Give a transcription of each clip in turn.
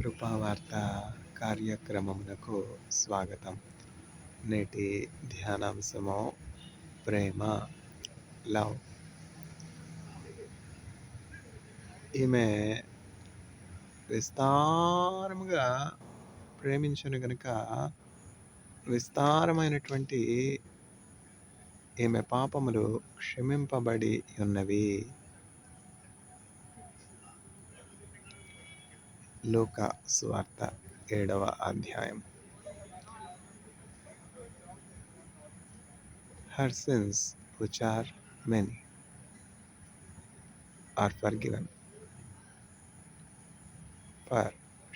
కృపావార్త కార్యక్రమమునకు స్వాగతం. నేటి ధ్యానాంశము ప్రేమ, లవ్. ఈమె విస్తారముగా ప్రేమించను గనుక విస్తారమైనటువంటి ఈమె పాపములు క్షమింపబడి ఉన్నవి. లూకా సువార్త 7వ అధ్యాయం. Her sins, which are many, are forgiven, for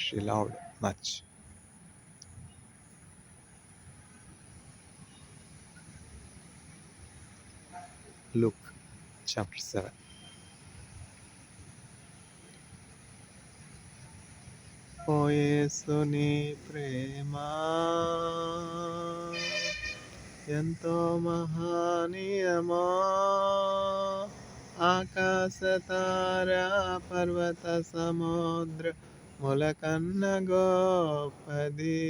she loved much. Luke chapter 7. ఓ యేసుని ప్రేమ ఎంతో మహనీయమో, ఆకాశ తార పర్వత సముద్ర ములకన్న గొప్పది.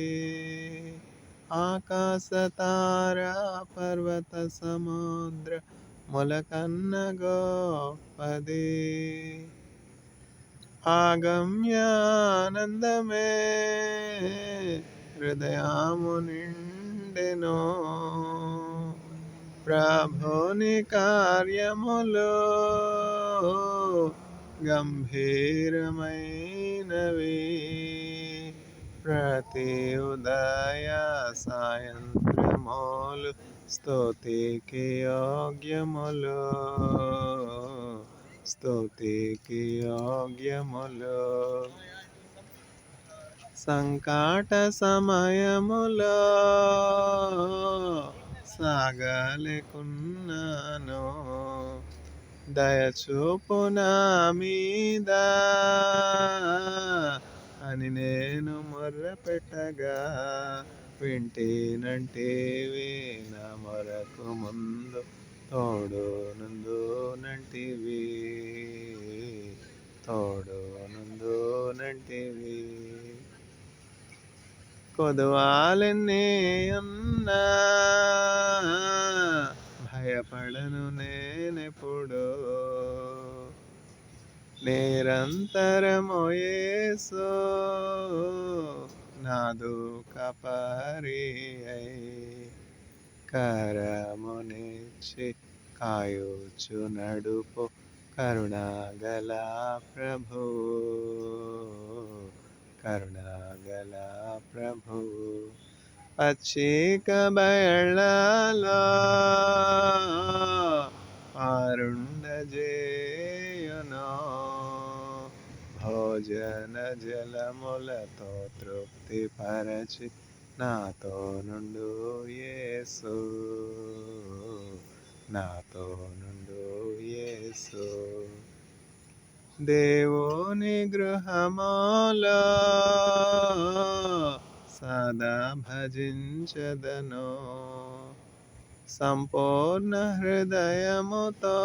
ఆకాశ తార పర్వత సముద్ర ములకన్న గొప్పది. ఆగమ్యానందమే హృదయము నిండెను, ప్రభుని కార్యములు గంభీరమైనవి. ప్రతి ఉదయ సాయంత్రములు స్తుతికి యోగ్యములు, స్తుతికి యోగ్యములు. సంకట సమయములో సాగలేకున్నాను, దయచూపు నా మీద అని నేను మొర్రపెట్టగా, వింటేనంటివి నా మొరకు ముందు తోడు నందు నంటివి, తోడు నందు నంటివి. కొదువాలెన్ని ఉన్నా భయపడను నేనెప్పుడు, నిరంతరము యేసు నాదు కాపరి అయి, కరమునిచ్చి కాయుచు నడుపు కరుణాగల ప్రభు, కరుణాగల ప్రభు. పచ్చిక బయళ్ళలో పారుండజేయును, భోజన జలములతో తృప్తి పరచి నాతో నుండు యేసు, నాతో నుండు యేసు. దేవుని గృహములో సదా భజించదను, సంపూర్ణ హృదయముతో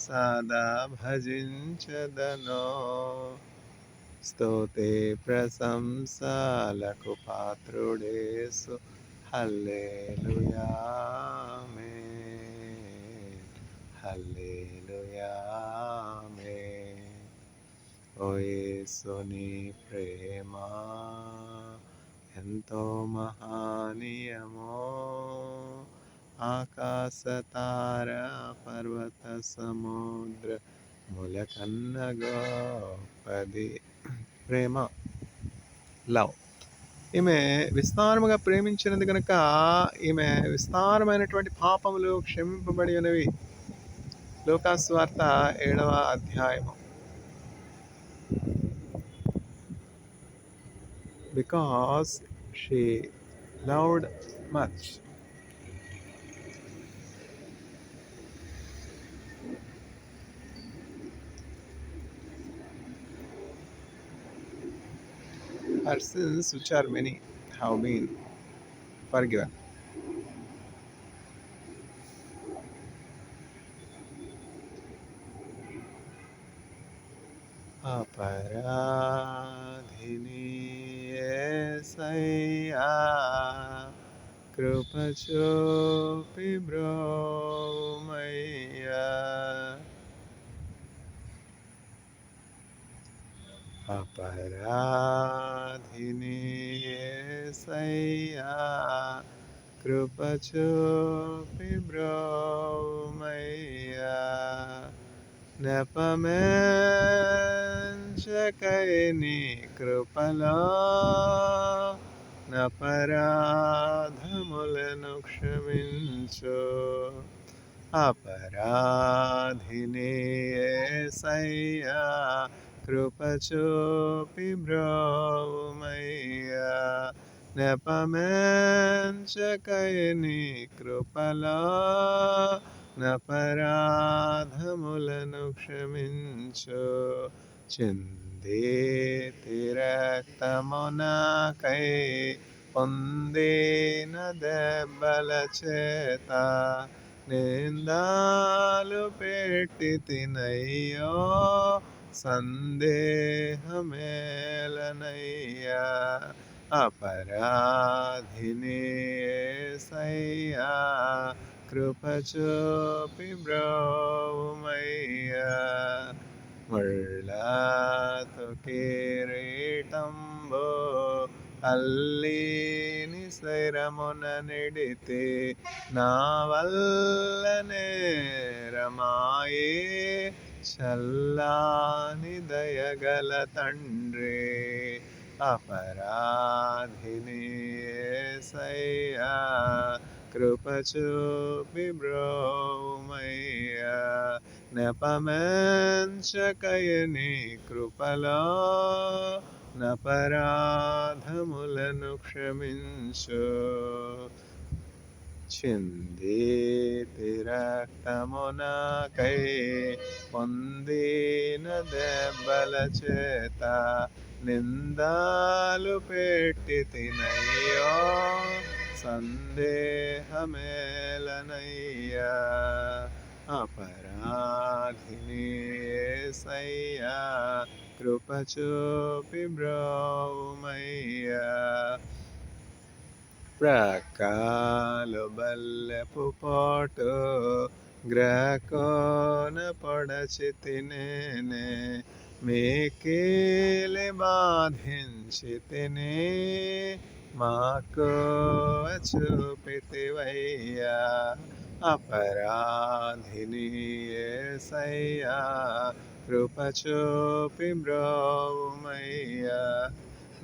సదా భజించదను. స్తుతి ప్రశంసలకు పాత్రుడేసు, హల్లెలూయా ఆమేన్, హల్లెలూయా ఆమేన్. ఓ యేసుని ప్రేమ ఎంతో మహనీయమో, ఆకాశ తార పర్వత సముద్ర ములకన్న గొప్పది. ప్రేమ, లవ్. ఈమె విస్తారముగా ప్రేమించినది కనుక ఈమె విస్తారమైనటువంటి పాపములు క్షమింపబడి ఉన్నవి. లూకా సువార్త 7వ అధ్యాయము. Because she loved much. Her sins, which are many, have been forgiven. अपराधिनी యేసయ్యా కృప చూపి బ్రోమయ్యా अपराधिनी యేసయ్యా కృప చూపి బ్రోమయ్యా నెపమెంచకై నీ కృపలో నపరాధములను క్షమించు अपराधिनी యేసయ్యా కృప చూపి బ్రోమయ్యా నెపమెంచకై నీ కృపలో నపరాధములను క్షమించు చిందేతి రక్తమునకై పొందిన దెబ్బల చేత నిందాలు పెట్టి తినయ్యో సందేహమేలనయ్యా अपराधिनी యేసయ్యా కృప చూపి బ్రోమయ్యా ముళ్ళతో కిరీటంబు అల్లీని శరమున నిడితే నా వల్ల నేరమాయే చల్లాని దయగల తండ్రి अपराधिनी యేసయ్యా కృప చూపి బ్రోమయ్యా నెపమెంచకై నీ కృపలో నపరాధములను క్షమించు చిందేతి రక్తమునకై పొందిన దెబ్బల చేత నిందాలు పెట్టి తినయ్యో సందేహమేలనయ్యా अपराधिनी యేసయ్యా కృప చూపి బ్రోమయ్యా ప్రకాలు బల్లెపు పోటు గ్రహకోన పొడచి తినేనే మీకేలి బాధించి తిని మాకు చూపితివయ్యా अपराधिनी యేసయ్యా కృప చూపి బ్రోమయ్యా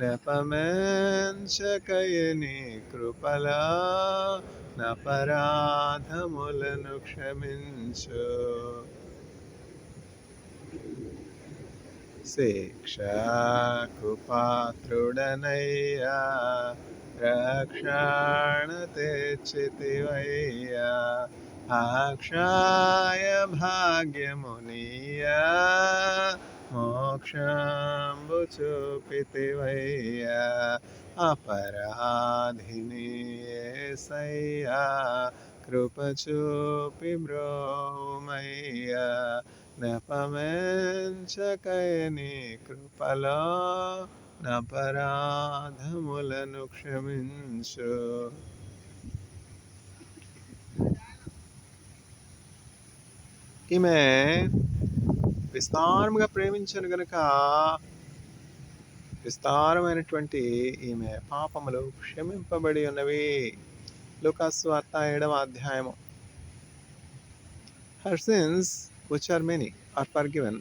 నెపమెంచకై నీ కృపలా నపరాధములను క్షమించు శిక్షకు పాత్రుడనయ్యా రక్షణ తెచ్చితివయ్యా అక్షయ భాగ్యమునియా మోక్షంబు చూపితివయ్యా अपराधिनी యేసయ్యా కృప చూపి బ్రోమయ్యా నెపమెంచకై నీ కృపలో నపరాధములను క్షమించు ఈమె విస్తారముగా ప్రేమించను గనుక విస్తారమైనటువంటి ఈమె పాపములు క్షమింపబడి ఉన్నవి. లూకాసు వార్త 7వ అధ్యాయము. Her sins, which are many, are forgiven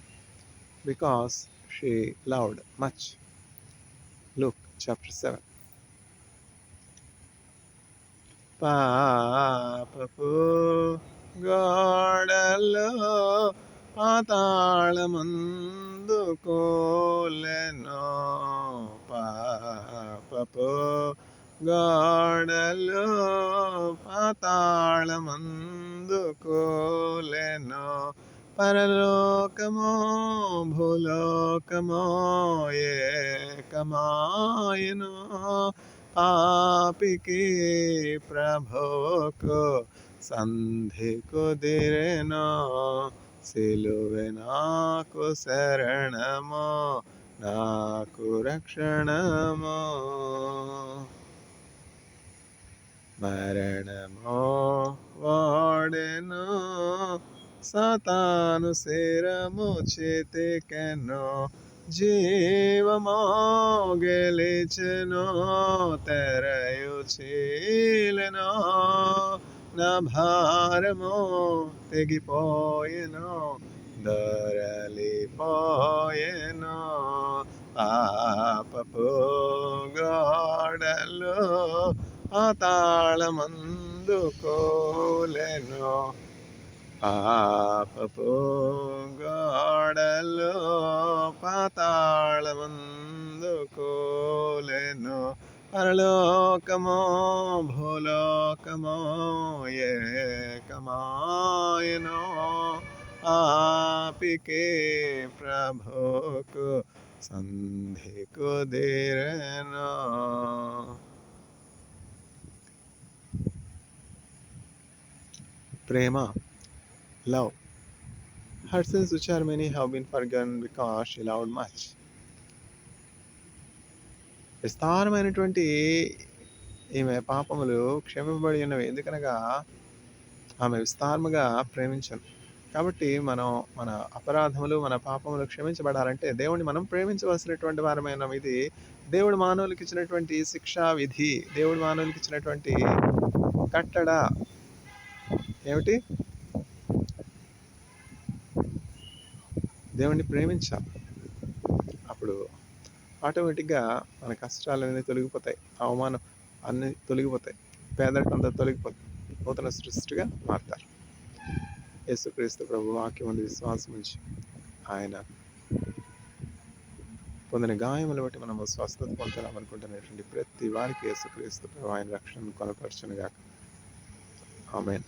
because she loved much. Luke chapter 7. పాపపు గోడలో పాతాళమందు కోలెనో పాపపు గోడలో పాతాళమందు కోలెనో పరలోకమో భూలోకమో ఏకమాయనో పాపికి ప్రభువుకు సంధి కుదిరెనో సిలువే నాకు శరణము, నాకు రక్షణము. మరణమో వాడెను, సాతాను శరము చేతికెను, జీవమో గెలిచెను, తెరయు చీలెను, నా భారము తెగిపోయెను, దొరలిపోయెను. పాపపు గోడలు పాతాళమందు కోలెను, పాపపు గోడలు పాతాళమందు కోలెను. పరలోకమో భూలోకమో ఏకమాయెను, ఆపికే ప్రభుకు సంధి కుదిరెను. ప్రేమ, love. Her sins which are many have been forgiven because she loved much. విస్తారమైనటువంటి ఈమె పాపములు క్షమింపబడి ఉన్నవి, ఎందుకనగా ఆమె విస్తారముగా ప్రేమించను. కాబట్టి మనం మన అపరాధములు, మన పాపములు క్షమించబడాలంటే దేవుడిని మనం ప్రేమించవలసినటువంటి వారమైన. ఇది దేవుడు మానవులకి ఇచ్చినటువంటి శిక్షా విధి, దేవుడు మానవులకి ఇచ్చినటువంటి కట్టడ. ఏమిటి? దేవుణ్ణి ప్రేమించాలి. అప్పుడు ఆటోమేటిక్గా మన కష్టాలన్నీ తొలగిపోతాయి, అవమానం అన్నీ తొలగిపోతాయి, పేదరికం అంతా తొలగిపోతాయి, నూతన సృష్టిగా మారుతారు. యేసుక్రీస్తు ప్రభు వాక్యం ఉంది, విశ్వాసం ఉంచి ఆయన పొందిన గాయములు బట్టి మనము స్వస్థత పొందాలనుకుంటున్నటువంటి ప్రతి వారికి యేసుక్రీస్తు ప్రభు ఆయన రక్షణను కొనపరచునుగాక. ఆమేన్.